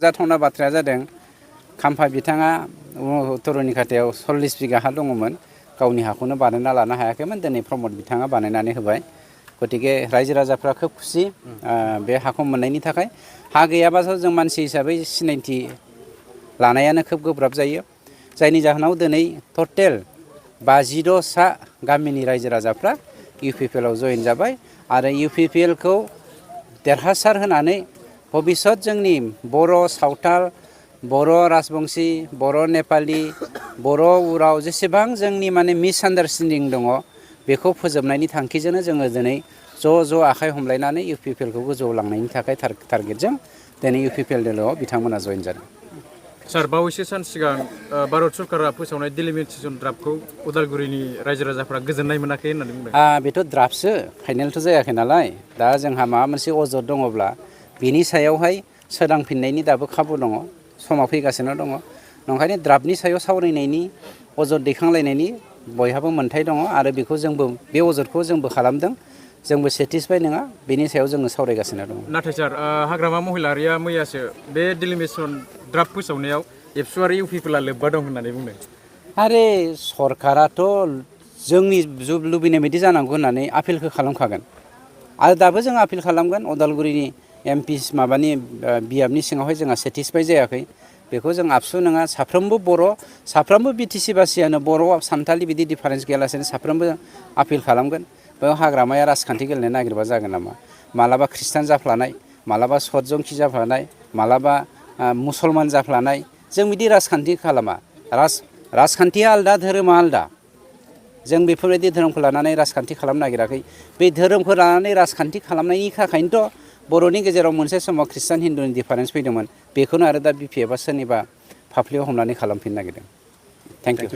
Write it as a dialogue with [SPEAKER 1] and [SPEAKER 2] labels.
[SPEAKER 1] जाथावना बाथ्राया जादों खाम्फा बिथाङा उत्तरनि खाथायाव 40 बिगा हा दङमोन गावनि हाखौनो बानायना लानो हायाखैमोन दिनै प्रमद बिथाङा बानायनानै होबाय गतिके रायजो राजाफ्रा खोब खुसि बे हाखौ मोननायनि थाखाय हा गैयाबाथ' जों मानसि हिसाबै सिनायथि लानायानो खोब गोब्राब जायो जायनि जाहोनाव दिनै टटेल 52 सा गामिनि रायजो राजाफ्रा UPPL आव जयेन जाबाय आरो UPPL खौ देरहासार होनानै भबिष्यत जोंनि बर' सावथाल बर' राजबंशी बर' नेपाली बर' उराव जेसेबां जोंनि माने मिसआन्डारस्टेन्डिं दङ बेखौ फोजोबनायनि थांखिजोंनो जोङो दिनै ज' आखाइ हमलायनानै UPPL खौ गोजौआव लांनायनि थाखाय टारगेटजों दिनै UPPL दलआव बिथांमोना जयेन जादों।
[SPEAKER 2] सार बावैसो सान सिगां भारत सरकारा फोसावनाय डिलिमिटेसन ड्राफ्टखौ उदालगुरिनि रायजो राजाफ्रा गोजोननाय मोनाखै होननानै बुंदों।
[SPEAKER 1] बेथ' ड्राफ्टसो फाइनेलथ' जायाखै नालाय दा जोंहा माबा मोनसे अजद दङब्ला बिनि सायावहाय सोदांफिननायनि दाबो खाबु दङ समा फैगासिनो दङ नंखायनो ड्राफ्टनि सायाव सावरायनायनि अजद दैखांलायनायनि बयहाबो मोन्थाय दङ आरो बेखौ जोंबो बे अजदखौ जोंबो खालामदों जोंबो सेटिसफाइ नङा बेनि सायाव जोङो सावरायगासिनो दङ।
[SPEAKER 2] नाथाय सार हाग्रामा महिलारिया मैयासो बे डिलिमिटेसन ड्राफ्ट फोसावनायाव एबसु आरो UPPL आ लोब्बा दं होननानै बुंदों।
[SPEAKER 1] आरे सरकाराथ' जोंनि लुबैनाय बायदि जानांगौ होननानै आपिलखौ खालामखागोन आरो दाबो जों आपिल खालामगोन उदालगुरिनि MP माबानि बियाबनि सिङावहाय जोंहा सेटिसफाइ जायाखै बेखौ जों आबसु नङा साफ्रोमबो बर' साफ्रोमबो BTC बासियानो बर' सानथालि बिदि डिफारेन्स गैयालासेनो साफ्रोमबो आपिल खालामगोन बेयाव हाग्रामाया राजखान्थि गेलेनो नागिरबा जागोन नामा मालाबा ख्रिस्टान जाफ्लानाय मालाबा सतजंखि जाफ्लानाय मालाबा मुसलमान जाफ्लानाय जों बिदि राजखान्थि खालामा राजखान्थिया आलदा धोरोमा आलदा जों बेफोरबायदि धोरोमखौ लानानै राजखान्थि खालामनो नागिराखै बे धोरोमखौ लानानै राजखान्थि खालामनायनि थाखायनोथ' बर'नि गेजेराव मोनसे समाव ख्रिस्टान हिन्दुनि डिफारेन्स फैदोंमोन बेखौनो आरो दा BPF आ सोरनिबा फाफ्लियाव हमनानै खालामफिननो नागिरदों। Thank you.